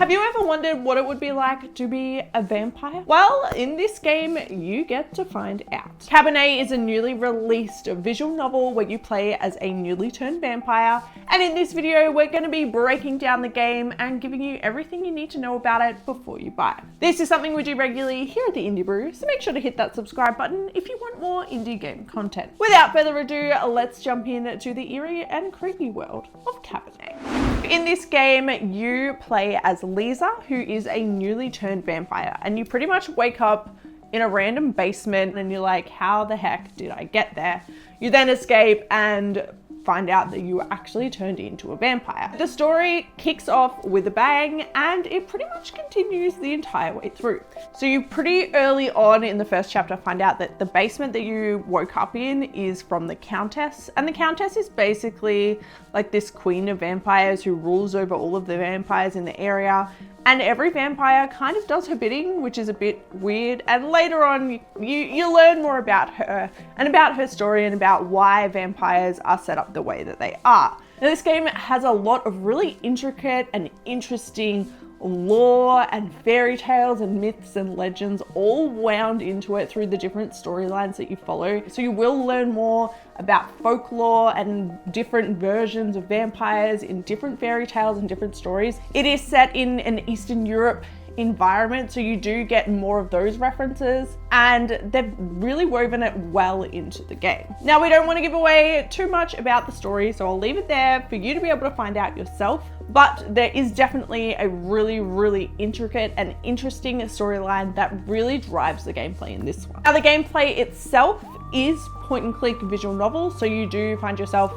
Have you ever wondered what it would be like to be a vampire? Well, in this game, you get to find out. Cabernet is a newly released visual novel where you play as a newly turned vampire. And in this video, we're going to be breaking down the game and giving you everything you need to know about it before you buy it. This is something we do regularly here at the Indie Brew, so make sure to hit that subscribe button if you want more indie game content. Without further ado, let's jump into the eerie and creepy world of Cabernet. In this game, you play as Lisa, who is a newly turned vampire, and you pretty much wake up in a random basement and you're like, how the heck did I get there? You then escape and find out that you actually turned into a vampire. The story kicks off with a bang and it pretty much continues the entire way through. So you pretty early on in the first chapter find out that the basement that you woke up in is from the Countess, and the Countess is basically like this queen of vampires who rules over all of the vampires in the area. And every vampire kind of does her bidding, which is a bit weird. And later on, you learn more about her and about her story and about why vampires are set up the way that they are. Now, this game has a lot of really intricate and interesting lore and fairy tales and myths and legends all wound into it through the different storylines that you follow. So you will learn more about folklore and different versions of vampires in different fairy tales and different stories. It is set in an Eastern Europe environment, so you do get more of those references, and they've really woven it well into the game. Now, we don't want to give away too much about the story, so I'll leave it there for you to be able to find out yourself, but there is definitely a really intricate and interesting storyline that really drives the gameplay in this one. Now, the gameplay itself is point and click visual novel, so you do find yourself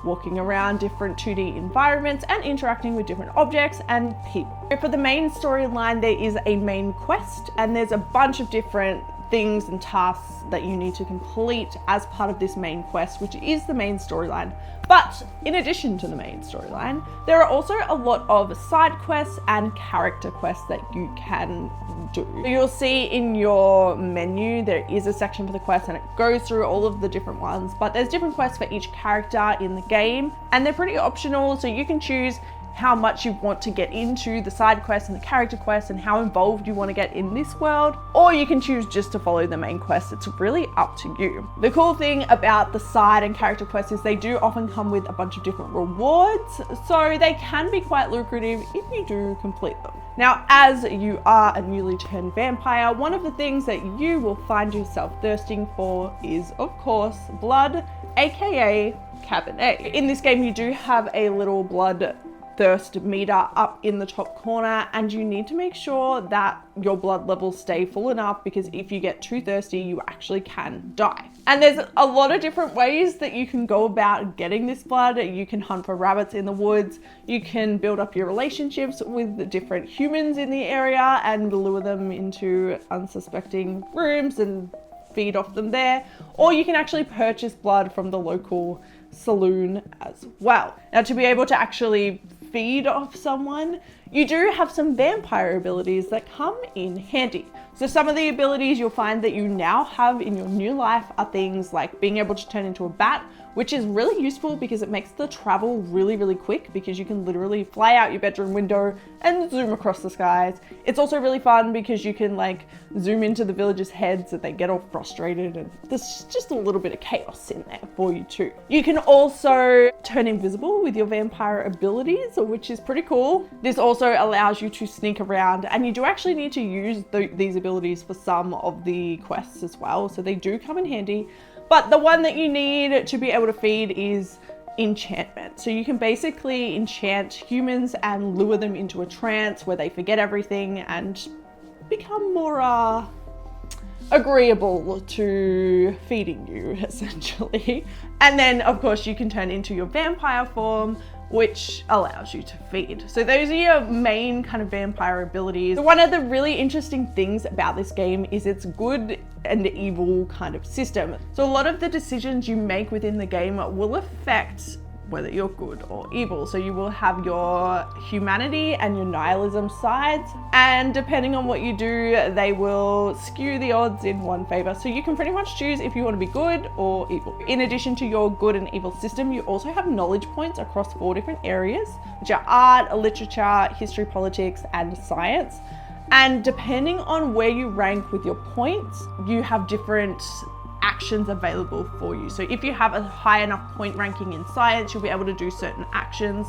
walking around different 2D environments and interacting with different objects and people. For the main storyline, there is a main quest, and there's a bunch of different things and tasks that you need to complete as part of this main quest, which is the main storyline. But in addition to the main storyline, there are also a lot of side quests and character quests that you can do. You'll see in your menu, there is a section for the quests and it goes through all of the different ones, but there's different quests for each character in the game, and they're pretty optional, so you can choose how much you want to get into the side quests and the character quests and how involved you want to get in this world, or you can choose just to follow the main quest. It's really up to you. The cool thing about the side and character quests is they do often come with a bunch of different rewards, so they can be quite lucrative if you do complete them. Now, as you are a newly turned vampire, one of the things that you will find yourself thirsting for is, of course, blood, aka Cabernet. In this game, you do have a little blood thirst meter up in the top corner, and you need to make sure that your blood levels stay full enough, because if you get too thirsty, you actually can die. And there's a lot of different ways that you can go about getting this blood. You can hunt for rabbits in the woods, you can build up your relationships with the different humans in the area and lure them into unsuspecting rooms and feed off them there, or you can actually purchase blood from the local saloon as well. Now, to be able to actually feed off someone, you do have some vampire abilities that come in handy. So some of the abilities you'll find that you now have in your new life are things like being able to turn into a bat, which is really useful because it makes the travel really quick, because you can literally fly out your bedroom window and zoom across the skies. It's also really fun because you can like zoom into the villagers' heads and they get all frustrated, and there's just a little bit of chaos in there for you too. You can also turn invisible with your vampire abilities, which is pretty cool. This also allows you to sneak around, and you do actually need to use these abilities for some of the quests as well, so they do come in handy. But the one that you need to be able to feed is enchantment. So you can basically enchant humans and lure them into a trance where they forget everything and become more agreeable to feeding you, essentially. And then, of course, you can turn into your vampire form, which allows you to feed. So those are your main kind of vampire abilities. One of the really interesting things about this game is its good and evil kind of system. So a lot of the decisions you make within the game will affect whether you're good or evil. So you will have your humanity and your nihilism sides, and depending on what you do, they will skew the odds in one favor. So you can pretty much choose if you want to be good or evil. In addition to your good and evil system, you also have knowledge points across 4 different areas, which are art, literature, history, politics, and science. And depending on where you rank with your points, you have different actions available for you. So if you have a high enough point ranking in science, you'll be able to do certain actions.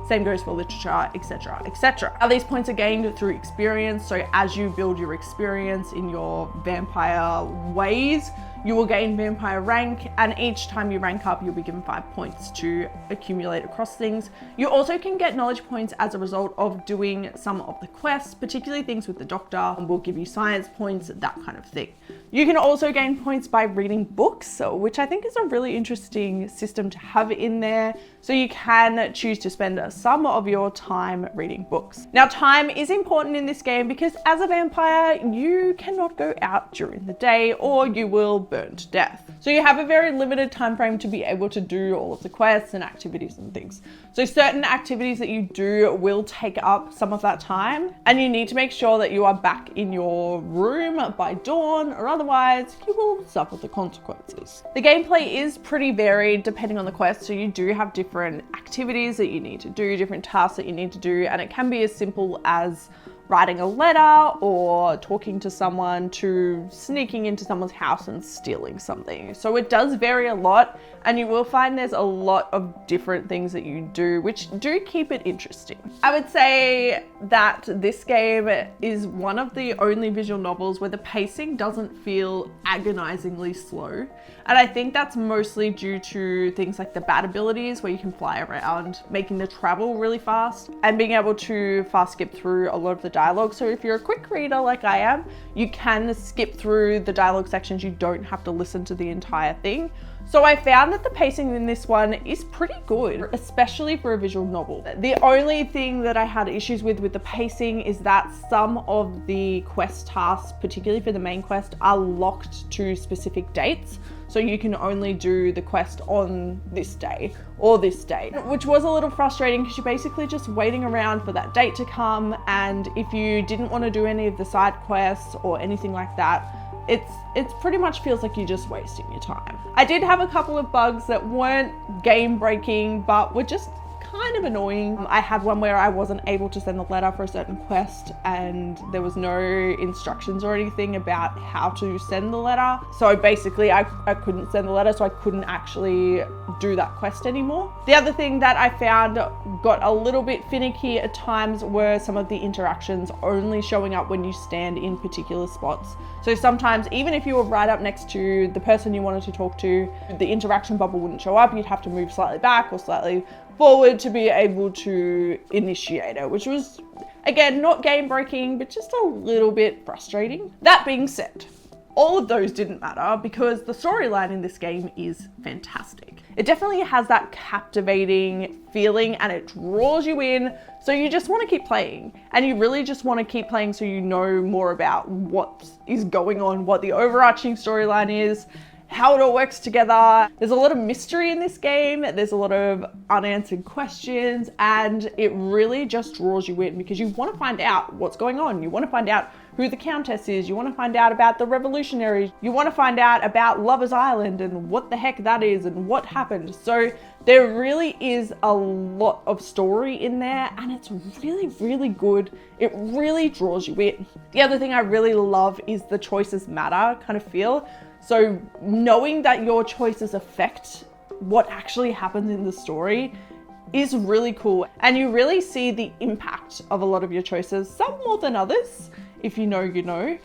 Same goes for literature, etc., etc. Now, these points are gained through experience. So as you build your experience in your vampire ways, you will gain vampire rank, and each time you rank up, you'll be given 5 points to accumulate across things. You also can get knowledge points as a result of doing some of the quests, particularly things with the doctor, and will give you science points, that kind of thing. You can also gain points by reading books, which I think is a really interesting system to have in there. So you can choose to spend some of your time reading books. Now, time is important in this game because as a vampire, you cannot go out during the day or you will burn to death. So you have a very limited time frame to be able to do all of the quests and activities and things. So certain activities that you do will take up some of that time, and you need to make sure that you are back in your room by dawn, or otherwise you will suffer the consequences. The gameplay is pretty varied depending on the quest. So you do have different activities that you need to do, different tasks that you need to do, and it can be as simple as writing a letter or talking to someone to sneaking into someone's house and stealing something. So it does vary a lot, and you will find there's a lot of different things that you do, which do keep it interesting. I would say that this game is one of the only visual novels where the pacing doesn't feel agonizingly slow. And I think that's mostly due to things like the bat abilities, where you can fly around, making the travel really fast, and being able to fast skip through a lot of the dialogue. So if you're a quick reader like I am, you can skip through the dialogue sections. You don't have to listen to the entire thing. So I found that the pacing in this one is pretty good, especially for a visual novel. The only thing that I had issues with the pacing is that some of the quest tasks, particularly for the main quest, are locked to specific dates. So you can only do the quest on this day or this date, which was a little frustrating because you're basically just waiting around for that date to come. And if you didn't want to do any of the side quests or anything like that, it's pretty much feels like you're just wasting your time. I did have a couple of bugs that weren't game breaking, but were just kind of annoying. I had one where I wasn't able to send a letter for a certain quest, and there was no instructions or anything about how to send the letter. So basically I couldn't send the letter, so I couldn't actually do that quest anymore. The other thing that I found got a little bit finicky at times were some of the interactions only showing up when you stand in particular spots. So sometimes, even if you were right up next to the person you wanted to talk to, the interaction bubble wouldn't show up. You'd have to move slightly back or slightly forward to be able to initiate it, which was, again, not game breaking, but just a little bit frustrating. That being said, all of those didn't matter because the storyline in this game is fantastic. It definitely has that captivating feeling and it draws you in, so you just want to keep playing, and you really just want to keep playing so you know more about what is going on, what the overarching storyline is, how it all works together. There's a lot of mystery in this game. There's a lot of unanswered questions, and it really just draws you in because you want to find out what's going on. You want to find out who the Countess is. You want to find out about the revolutionaries. You want to find out about Lover's Island and what the heck that is and what happened. So there really is a lot of story in there, and it's really, really good. It really draws you in. The other thing I really love is the choices matter kind of feel. So knowing that your choices affect what actually happens in the story is really cool. And you really see the impact of a lot of your choices, some more than others. If you know, you know.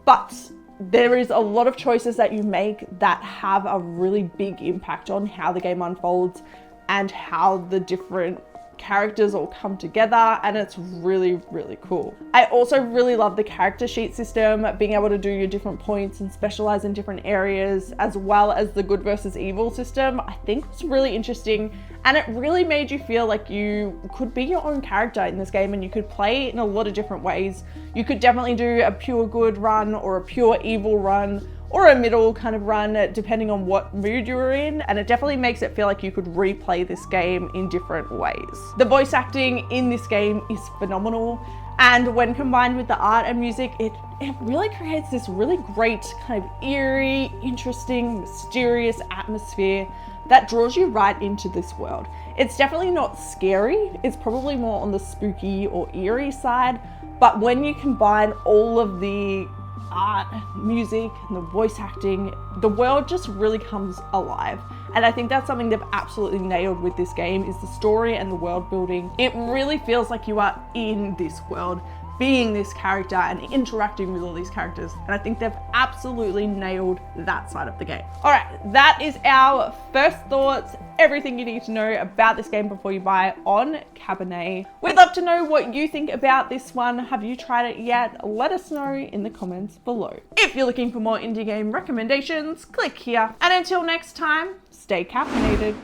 But there is a lot of choices that you make that have a really big impact on how the game unfolds and how the different characters all come together, and it's really, really cool. I also really love the character sheet system, being able to do your different points and specialize in different areas, as well as the good versus evil system. I think it's really interesting, and it really made you feel like you could be your own character in this game and you could play in a lot of different ways. You could definitely do a pure good run or a pure evil run, or a middle kind of run, depending on what mood you're in. And it definitely makes it feel like you could replay this game in different ways. The voice acting in this game is phenomenal. And when combined with the art and music, it really creates this really great kind of eerie, interesting, mysterious atmosphere that draws you right into this world. It's definitely not scary. It's probably more on the spooky or eerie side. But when you combine all of the art, music, and the voice acting, the world just really comes alive. And I think that's something they've absolutely nailed with this game, is the story and the world building. It really feels like you are in this world, being this character and interacting with all these characters. And I think they've absolutely nailed that side of the game. All right, that is our first thoughts, everything you need to know about this game before you buy on Cabernet. We'd love to know what you think about this one. Have you tried it yet? Let us know in the comments below. If you're looking for more indie game recommendations, click here. And until next time, stay caffeinated.